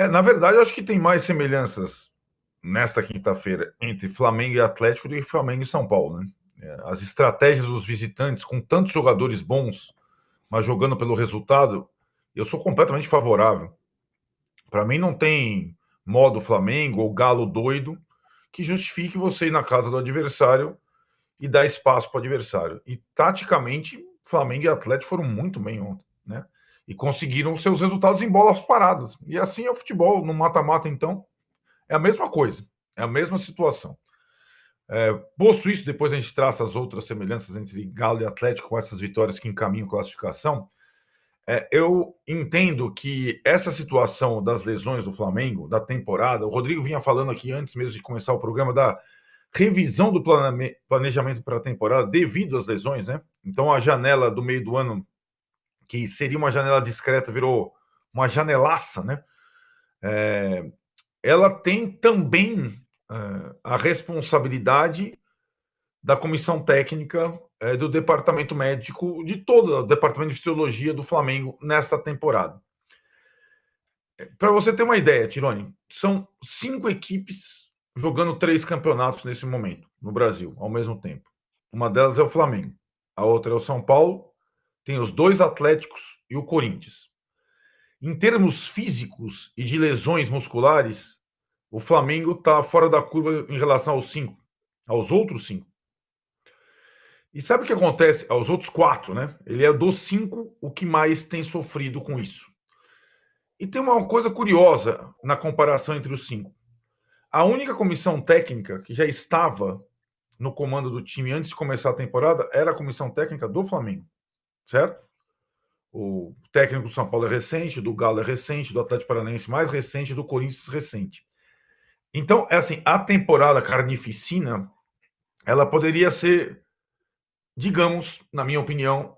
Na verdade, eu acho que tem mais semelhanças nesta quinta-feira entre Flamengo e Atlético do que Flamengo e São Paulo, né? As estratégias dos visitantes, com tantos jogadores bons, mas jogando pelo resultado, eu sou completamente favorável. Para mim, não tem modo Flamengo ou Galo doido que justifique você ir na casa do adversário e dar espaço para o adversário. E, taticamente, Flamengo e Atlético foram muito bem ontem, né? E conseguiram seus resultados em bolas paradas. E assim é o futebol, no mata-mata, então, é a mesma coisa, é a mesma situação. Posto isso, depois a gente traça as outras semelhanças entre Galo e Atlético com essas vitórias que encaminham classificação. Eu entendo que essa situação das lesões do Flamengo, da temporada, o Rodrigo vinha falando aqui antes mesmo de começar o programa da revisão do planejamento para a temporada devido às lesões, né? Então a janela do meio do ano, que seria uma janela discreta, virou uma janelaça, né? Ela tem também a responsabilidade da comissão técnica do departamento médico, de todo o departamento de fisiologia do Flamengo nessa temporada. Para você ter uma ideia, Tironi, são 5 equipes jogando 3 campeonatos nesse momento, no Brasil, ao mesmo tempo. Uma delas é o Flamengo, a outra é o São Paulo, tem os 2 Atléticos e o Corinthians. Em termos físicos e de lesões musculares, o Flamengo está fora da curva em relação aos outros 5. E sabe o que acontece aos outros 4, né? Ele é dos 5 o que mais tem sofrido com isso. E tem uma coisa curiosa na comparação entre os 5. A única comissão técnica que já estava no comando do time antes de começar a temporada era a comissão técnica do Flamengo, certo? O técnico do São Paulo é recente, do Galo é recente, do Atlético Paranaense mais recente, do Corinthians recente. Então, assim, a temporada carnificina, ela poderia ser, digamos, na minha opinião,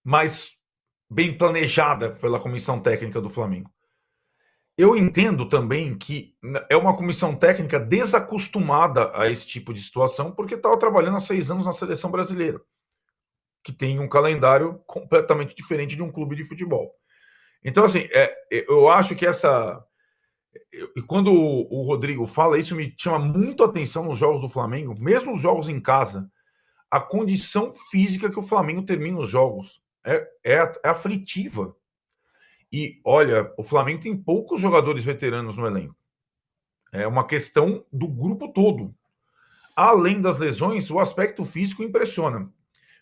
mais bem planejada pela comissão técnica do Flamengo. Eu entendo também que é uma comissão técnica desacostumada a esse tipo de situação, porque estava trabalhando há 6 anos na seleção brasileira, que tem um calendário completamente diferente de um clube de futebol. Então, assim, eu acho que essa. E quando o Rodrigo fala, isso me chama muito a atenção nos jogos do Flamengo, mesmo os jogos em casa, a condição física que o Flamengo termina os jogos é aflitiva. E olha, o Flamengo tem poucos jogadores veteranos no elenco. É uma questão do grupo todo. Além das lesões, o aspecto físico impressiona.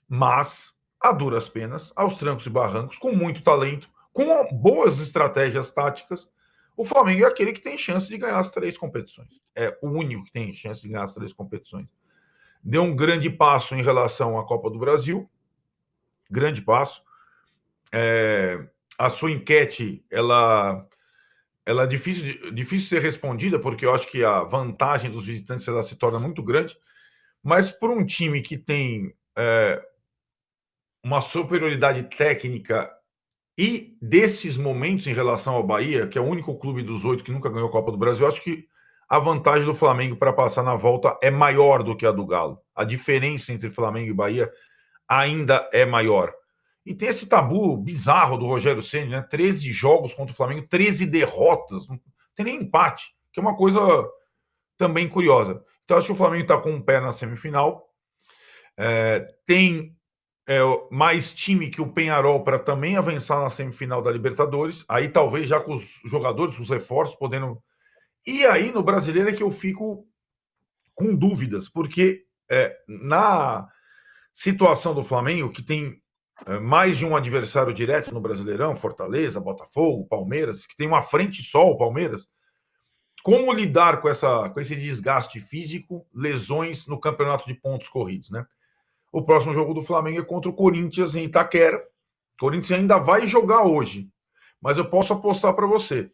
Mas, a duras penas, aos trancos e barrancos, com muito talento, com boas estratégias táticas, o Flamengo é aquele que tem chance de ganhar as 3 competições. É o único que tem chance de ganhar as 3 competições. Deu um grande passo em relação à Copa do Brasil. Grande passo. A sua enquete, ela é difícil ser respondida, porque eu acho que a vantagem dos visitantes ela se torna muito grande, mas por um time que tem uma superioridade técnica e desses momentos em relação ao Bahia, que é o único clube dos 8 que nunca ganhou a Copa do Brasil, eu acho que a vantagem do Flamengo para passar na volta é maior do que a do Galo. A diferença entre Flamengo e Bahia ainda é maior. E tem esse tabu bizarro do Rogério Ceni, né? 13 jogos contra o Flamengo, 13 derrotas, não tem nem empate, que é uma coisa também curiosa. Então, acho que o Flamengo está com um pé na semifinal. Tem mais time que o Peñarol para também avançar na semifinal da Libertadores. Aí talvez já com os jogadores, os reforços, podendo. E aí no Brasileiro é que eu fico com dúvidas, porque na situação do Flamengo, que tem mais de um adversário direto no Brasileirão, Fortaleza, Botafogo, Palmeiras, que tem uma frente só, o Palmeiras, como lidar com esse desgaste físico, lesões no campeonato de pontos corridos, né? O próximo jogo do Flamengo é contra o Corinthians em Itaquera. O Corinthians ainda vai jogar hoje, mas eu posso apostar para você.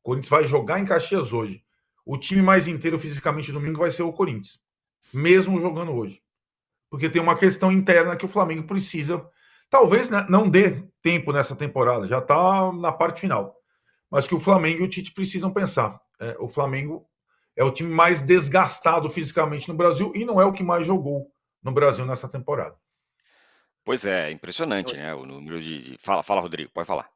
O Corinthians vai jogar em Caxias hoje. O time mais inteiro fisicamente domingo vai ser o Corinthians, mesmo jogando hoje. Porque tem uma questão interna que o Flamengo precisa. Talvez não dê tempo nessa temporada, já está na parte final. Mas que o Flamengo e o Tite precisam pensar. O Flamengo é o time mais desgastado fisicamente no Brasil e não é o que mais jogou no Brasil nessa temporada. Pois é, impressionante, né, o número de fala, Rodrigo, pode falar.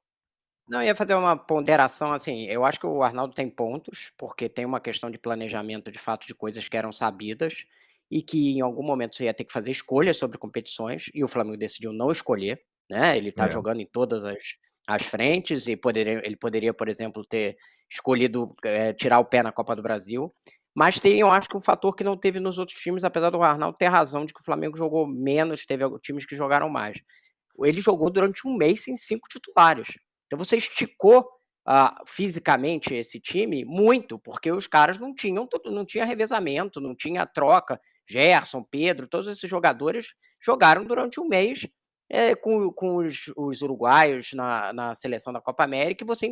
Não, eu ia fazer uma ponderação, assim, eu acho que o Arnaldo tem pontos, porque tem uma questão de planejamento, de fato, de coisas que eram sabidas, e que em algum momento você ia ter que fazer escolhas sobre competições, e o Flamengo decidiu não escolher, né, ele tá É, jogando em todas as frentes, e ele poderia, por exemplo, ter escolhido, tirar o pé na Copa do Brasil, mas tem, eu acho que um fator que não teve nos outros times, apesar do Arnaldo ter razão de que o Flamengo jogou menos, teve times que jogaram mais. Ele jogou durante um mês sem 5 titulares. Então você esticou, fisicamente esse time muito, porque os caras não tinha revezamento, não tinha troca. Gerson, Pedro, todos esses jogadores jogaram durante um mês, com os uruguaios na seleção da Copa América, e você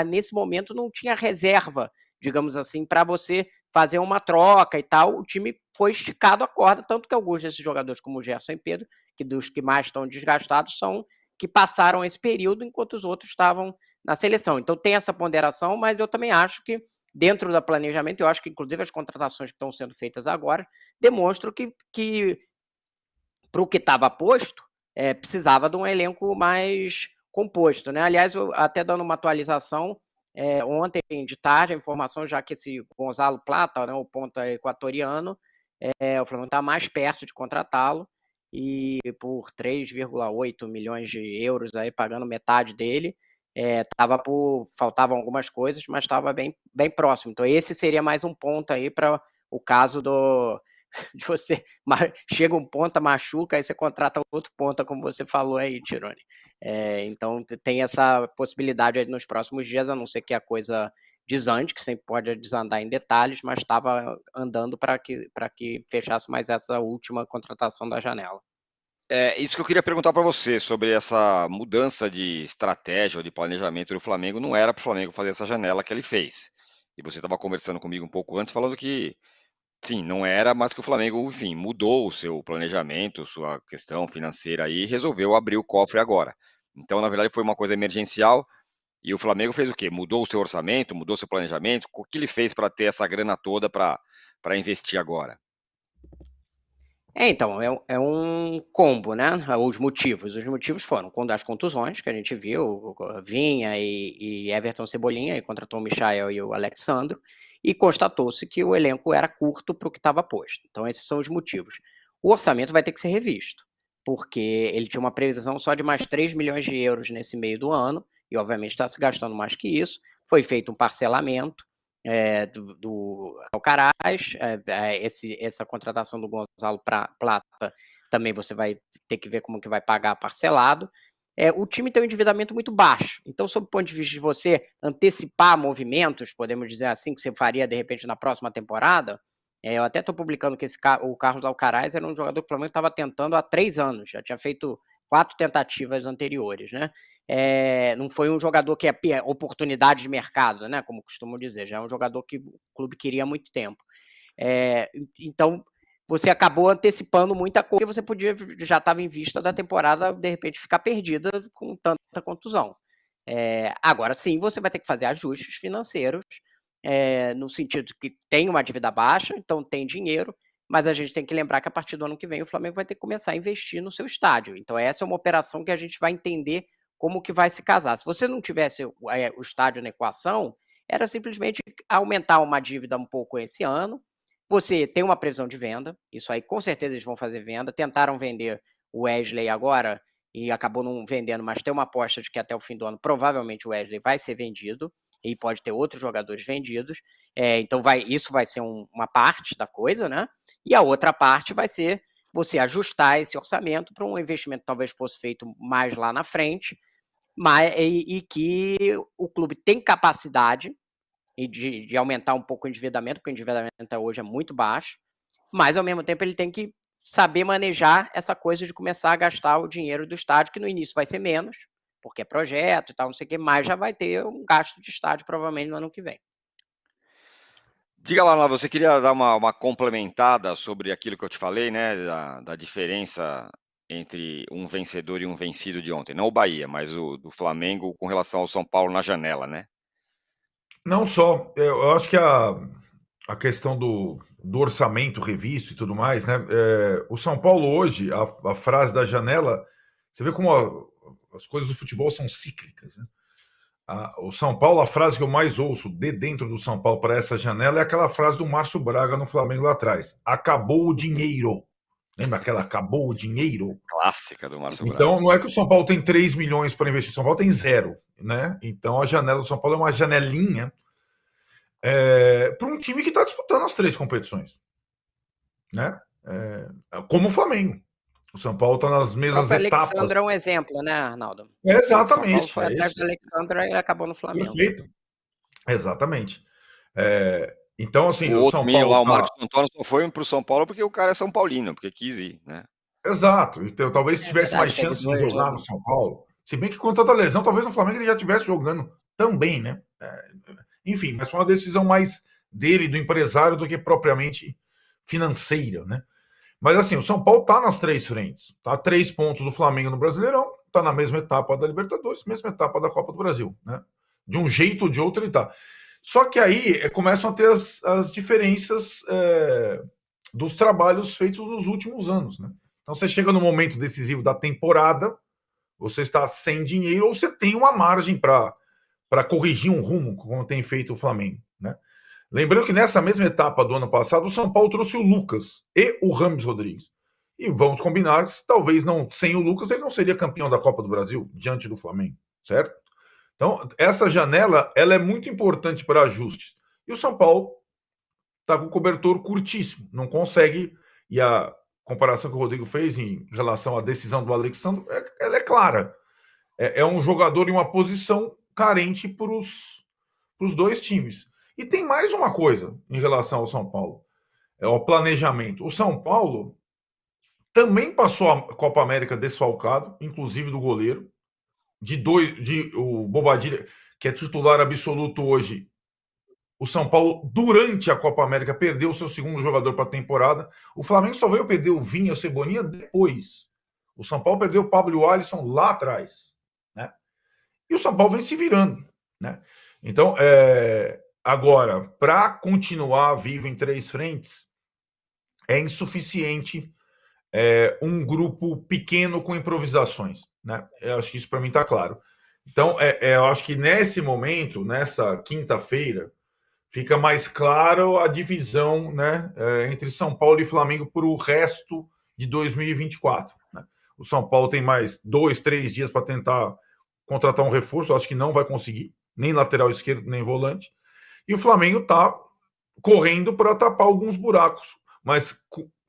nesse momento não tinha reserva, digamos assim, para você fazer uma troca e tal. O time foi esticado a corda, tanto que alguns desses jogadores, como o Gerson e Pedro, que dos que mais estão desgastados, são que passaram esse período enquanto os outros estavam na seleção. Então tem essa ponderação, mas eu também acho que dentro do planejamento, eu acho que inclusive as contratações que estão sendo feitas agora demonstram que para o que estava posto, precisava de um elenco mais composto, né? Aliás, eu, até dando uma atualização, ontem de tarde, a informação já que esse Gonzalo Plata, né, o ponta equatoriano, o Flamengo está mais perto de contratá-lo, e por 3,8 milhões de euros, aí, pagando metade dele, faltavam algumas coisas, mas estava bem, bem próximo. Então esse seria mais um ponto aí para o caso de você chega um ponta, machuca, aí você contrata outro ponta, como você falou aí, Tirone. Então tem essa possibilidade aí nos próximos dias, a não ser que a coisa desande, que sempre pode desandar em detalhes, mas estava andando para que fechasse mais essa última contratação da janela. É isso que eu queria perguntar para você sobre essa mudança de estratégia ou de planejamento do Flamengo. Não era para o Flamengo fazer essa janela que ele fez. E você estava conversando comigo um pouco antes, falando que sim, não era, mas que o Flamengo, enfim, mudou o seu planejamento, sua questão financeira aí, e resolveu abrir o cofre agora. Então, na verdade, foi uma coisa emergencial. E o Flamengo fez o quê? Mudou o seu orçamento, mudou o seu planejamento? O que ele fez para ter essa grana toda para investir agora? Então, é um combo, né, os motivos foram quando as contusões que a gente viu, o Vinha e Everton Cebolinha, e contratou o Michael e o Alexandro, e constatou-se que o elenco era curto para o que estava posto. Então esses são os motivos. O orçamento vai ter que ser revisto, porque ele tinha uma previsão só de mais 3 milhões de euros nesse meio do ano, e obviamente está se gastando mais que isso. Foi feito um parcelamento, do Alcaraz, essa contratação do Gonzalo Plata também você vai ter que ver como que vai pagar parcelado. O time tem um endividamento muito baixo, então sob o ponto de vista de você antecipar movimentos, podemos dizer assim, que você faria de repente na próxima temporada, eu até estou publicando que o Carlos Alcaraz era um jogador que o Flamengo estava tentando há 3 anos, já tinha feito 4 tentativas anteriores, né? Não foi um jogador que é oportunidade de mercado, né? Como costumo dizer, já é um jogador que o clube queria há muito tempo. Então, você acabou antecipando muita coisa, você podia já estava em vista da temporada, de repente, ficar perdida com tanta contusão. Agora sim, você vai ter que fazer ajustes financeiros, no sentido de que tem uma dívida baixa, então tem dinheiro, mas a gente tem que lembrar que a partir do ano que vem o Flamengo vai ter que começar a investir no seu estádio. Então essa é uma operação que a gente vai entender como que vai se casar. Se você não tivesse o estádio na equação, era simplesmente aumentar uma dívida um pouco esse ano. Você tem uma previsão de venda, isso aí com certeza eles vão fazer venda. Tentaram vender o Wesley agora e acabou não vendendo, mas tem uma aposta de que até o fim do ano provavelmente o Wesley vai ser vendido e pode ter outros jogadores vendidos. Então isso vai ser uma parte da coisa, né? E a outra parte vai ser você ajustar esse orçamento para um investimento que talvez fosse feito mais lá na frente, e que o clube tem capacidade de aumentar um pouco o endividamento, porque o endividamento hoje é muito baixo, mas ao mesmo tempo ele tem que saber manejar essa coisa de começar a gastar o dinheiro do estádio, que no início vai ser menos, porque é projeto e tal, não sei o que, mas já vai ter um gasto de estádio provavelmente no ano que vem. Diga lá, você queria dar uma complementada sobre aquilo que eu te falei, né? Da diferença entre um vencedor e um vencido de ontem. Não o Bahia, mas o do Flamengo com relação ao São Paulo na janela, né? Não só, eu acho que a questão do orçamento revisto e tudo mais, né? O São Paulo hoje, a frase da janela, você vê como as coisas do futebol são cíclicas, né? O São Paulo, a frase que eu mais ouço de dentro do São Paulo para essa janela é aquela frase do Márcio Braga no Flamengo lá atrás. Acabou o dinheiro. Lembra aquela acabou o dinheiro? Clássica do Márcio Braga. Então, não é que o São Paulo tem 3 milhões para investir, o São Paulo tem 0, né? Então, a janela do São Paulo é uma janelinha para um time que está disputando as 3 competições, né? Como o Flamengo. O São Paulo está nas O mesmas próprio etapas. Alexandre é um exemplo, né, Arnaldo? Exatamente. O São Paulo foi atrás do Alexandre e ele acabou no Flamengo. Perfeito. Exatamente. Então, assim, O o outro São menino Paulo lá, o tá... Marcos Antônio, só foi pro São Paulo porque o cara é São Paulino, porque quis ir, né? Exato. Então, talvez tivesse mais verdade, chance de teve jogar dois, no São Paulo. Se bem que com tanta lesão, talvez no Flamengo ele já estivesse jogando também, né? Enfim, mas foi uma decisão mais dele, do empresário, do que propriamente financeira, né? Mas assim, o São Paulo tá nas 3 frentes. Tá a 3 pontos do Flamengo no Brasileirão, tá na mesma etapa da Libertadores, mesma etapa da Copa do Brasil, né? De um jeito ou de outro ele tá. Só que aí começam a ter as diferenças dos trabalhos feitos nos últimos anos, né? Então você chega no momento decisivo da temporada, você está sem dinheiro ou você tem uma margem para corrigir um rumo, como tem feito o Flamengo, né? Lembrando que nessa mesma etapa do ano passado, o São Paulo trouxe o Lucas e o Rames Rodrigues. E vamos combinar que talvez não, sem o Lucas ele não seria campeão da Copa do Brasil diante do Flamengo, certo? Então, essa janela ela é muito importante para ajustes. E o São Paulo está com o cobertor curtíssimo, não consegue. E a comparação que o Rodrigo fez em relação à decisão do Alexandre, ela é clara. É um jogador em uma posição carente para os 2 times. E tem mais uma coisa em relação ao São Paulo, o planejamento. O São Paulo também passou a Copa América desfalcado, inclusive do goleiro, o Bobadilha, que é titular absoluto hoje. O São Paulo, durante a Copa América, perdeu o seu segundo jogador para a temporada. O Flamengo só veio perder o Vinha e o Cebolinha depois. O São Paulo perdeu o Pablo e o Alisson lá atrás, né? E o São Paulo vem se virando, né? Então, agora, para continuar vivo em 3 frentes, é insuficiente um grupo pequeno com improvisações, né? Eu acho que isso para mim está claro. Então, eu acho que nesse momento, nessa quinta-feira, fica mais claro a divisão, né, entre São Paulo e Flamengo para o resto de 2024. Né? O São Paulo tem mais 2, 3 dias para tentar contratar um reforço, acho que não vai conseguir, nem lateral esquerdo, nem volante. E o Flamengo está correndo para tapar alguns buracos, mas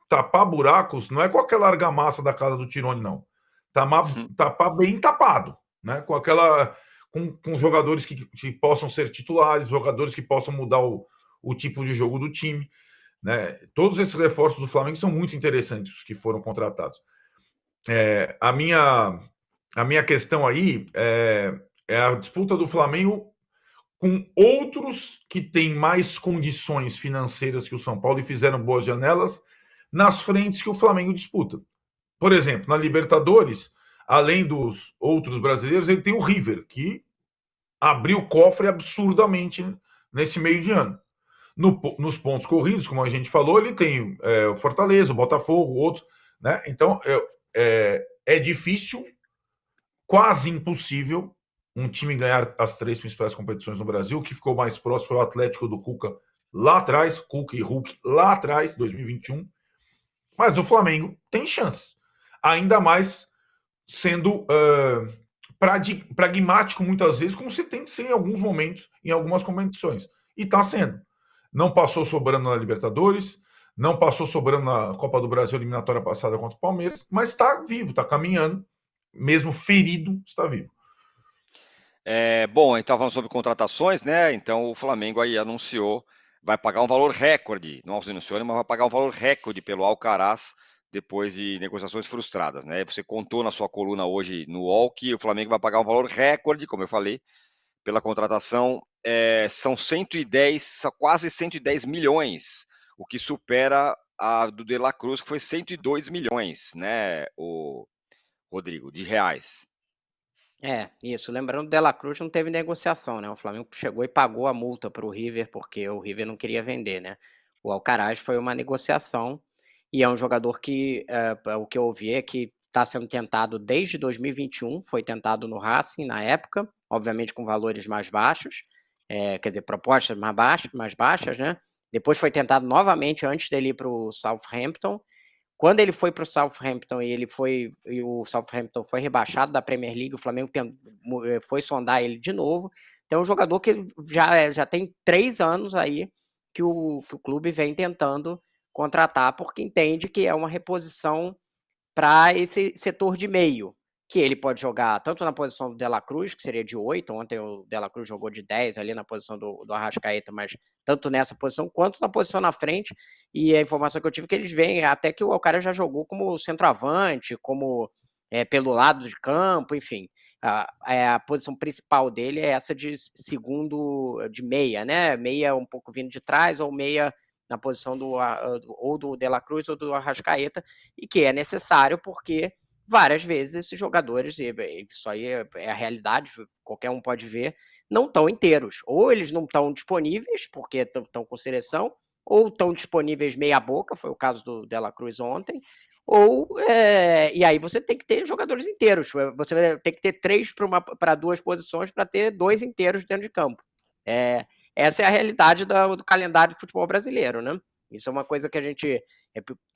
tapar buracos não é com aquela argamassa da casa do Tirone, não. Tapar bem tapado, né? Com aquela com jogadores que possam ser titulares, jogadores que possam mudar o tipo de jogo do time, né? Todos esses reforços do Flamengo são muito interessantes, os que foram contratados. A minha questão aí é a disputa do Flamengo com outros que têm mais condições financeiras que o São Paulo e fizeram boas janelas nas frentes que o Flamengo disputa. Por exemplo, na Libertadores, além dos outros brasileiros, ele tem o River, que abriu o cofre absurdamente nesse meio de ano. Nos pontos corridos, como a gente falou, ele tem o Fortaleza, o Botafogo, outros, né? Então, é difícil, quase impossível, um time ganhar as 3 principais competições no Brasil. O que ficou mais próximo foi o Atlético do Cuca lá atrás, Cuca e Hulk lá atrás, 2021. Mas o Flamengo tem chances. Ainda mais sendo pragmático muitas vezes, como se tem que ser em alguns momentos, em algumas competições. E está sendo. Não passou sobrando na Libertadores, não passou sobrando na Copa do Brasil eliminatória passada contra o Palmeiras, mas está vivo, está caminhando, mesmo ferido, está vivo. Bom, a gente estava falando sobre contratações, né? Então o Flamengo aí anunciou, vai pagar um valor recorde, não anunciou, mas vai pagar um valor recorde pelo Alcaraz depois de negociações frustradas, né? Você contou na sua coluna hoje no UOL que o Flamengo vai pagar um valor recorde, como eu falei, pela contratação. São 110, quase 110 milhões, o que supera a do De La Cruz, que foi 102 milhões, né, o Rodrigo, de reais. Isso. Lembrando, o De La Cruz não teve negociação, né? O Flamengo chegou e pagou a multa para o River, porque o River não queria vender, né? O Alcaraz foi uma negociação e é um jogador que, o que eu ouvi é que está sendo tentado desde 2021, foi tentado no Racing na época, obviamente com valores mais baixos, quer dizer, propostas mais baixas, né? Depois foi tentado novamente antes dele ir para o Southampton. Quando ele foi para o Southampton e o Southampton foi rebaixado da Premier League, o Flamengo foi sondar ele de novo. Então, é um jogador que já tem 3 anos aí que o clube vem tentando contratar, porque entende que é uma reposição para esse setor de meio, que ele pode jogar tanto na posição do De La Cruz, que seria de 8, ontem o De La Cruz jogou de 10 ali na posição do Arrascaeta, mas tanto nessa posição quanto na posição na frente, e a informação que eu tive é que eles veem até que o cara já jogou como centroavante, como pelo lado de campo, enfim. A posição principal dele é essa de segundo, de meia, né? Meia um pouco vindo de trás, ou meia na posição ou do De La Cruz ou do Arrascaeta, e que é necessário porque várias vezes esses jogadores, e isso aí é a realidade, qualquer um pode ver, não estão inteiros. Ou eles não estão disponíveis porque estão com seleção, ou estão disponíveis meia boca, foi o caso do De La Cruz ontem, e aí você tem que ter jogadores inteiros, você tem que ter 3 para 2 posições para ter 2 inteiros dentro de campo. Essa é a realidade do calendário de futebol brasileiro, né? Isso é uma coisa que a gente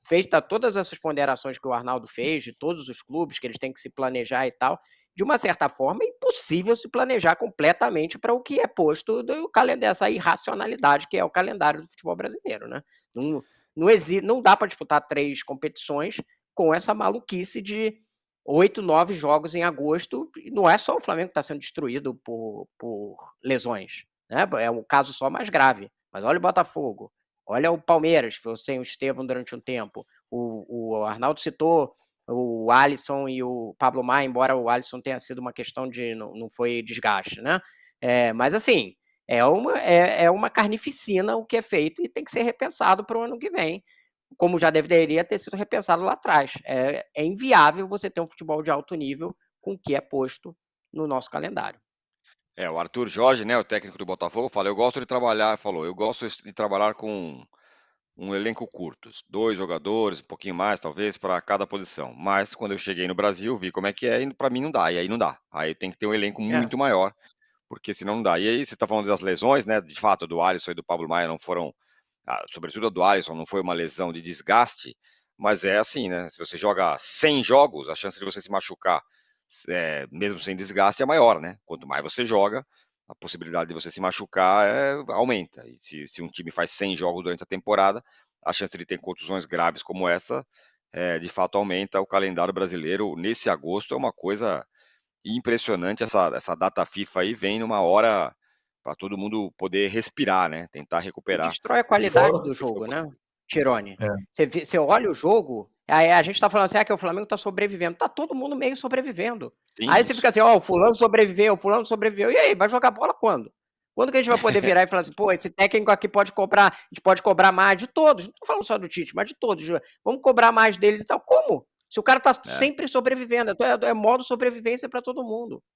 fez, todas essas ponderações que o Arnaldo fez, de todos os clubes, que eles têm que se planejar e tal, de uma certa forma é impossível se planejar completamente para o que é posto do calendário, essa irracionalidade que é o calendário do futebol brasileiro, né? Não dá para disputar 3 competições com essa maluquice de 8, 9 jogos em agosto. Não é só o Flamengo que está sendo destruído por lesões, né? É um caso só mais grave. Mas olha o Botafogo, olha o Palmeiras, foi sem o Estevão durante um tempo. O Arnaldo citou o Alisson e o Pablo Maia, embora o Alisson tenha sido uma questão de não foi desgaste, né? Mas assim, é uma carnificina o que é feito e tem que ser repensado para o ano que vem, como já deveria ter sido repensado lá atrás. É inviável você ter um futebol de alto nível com o que é posto no nosso calendário. O Arthur Jorge, né, o técnico do Botafogo, eu gosto de trabalhar com um elenco curto, 2 jogadores, um pouquinho mais talvez para cada posição. Mas quando eu cheguei no Brasil, vi como é que é e para mim não dá, e aí não dá. Aí tem que ter um elenco muito maior, porque senão não dá. E aí você está falando das lesões, né, de fato do Alisson e do Pablo Maia não foram, sobretudo a do Alisson, não foi uma lesão de desgaste, mas é assim, né, se você joga 100 jogos, a chance de você se machucar, mesmo sem desgaste, é maior, né? Quanto mais você joga, a possibilidade de você se machucar aumenta. E se um time faz 100 jogos durante a temporada, a chance de ter contusões graves como essa, de fato aumenta. O calendário brasileiro, nesse agosto, é uma coisa impressionante. Essa data FIFA aí vem numa hora para todo mundo poder respirar, né? Tentar E recuperar. destrói a qualidade do jogo, né, Tirone? Você olha o jogo, aí a gente tá falando assim, que o Flamengo tá sobrevivendo. Tá todo mundo meio sobrevivendo. Sim, Aí você fica assim, o fulano sobreviveu. E aí, vai jogar bola quando? Quando que a gente vai poder virar e falar assim, pô, esse técnico aqui a gente pode cobrar mais de todos. Não tô falando só do Tite, mas de todos. Vamos cobrar mais deles e tal. Como? Se o cara tá sempre sobrevivendo, é modo sobrevivência para todo mundo.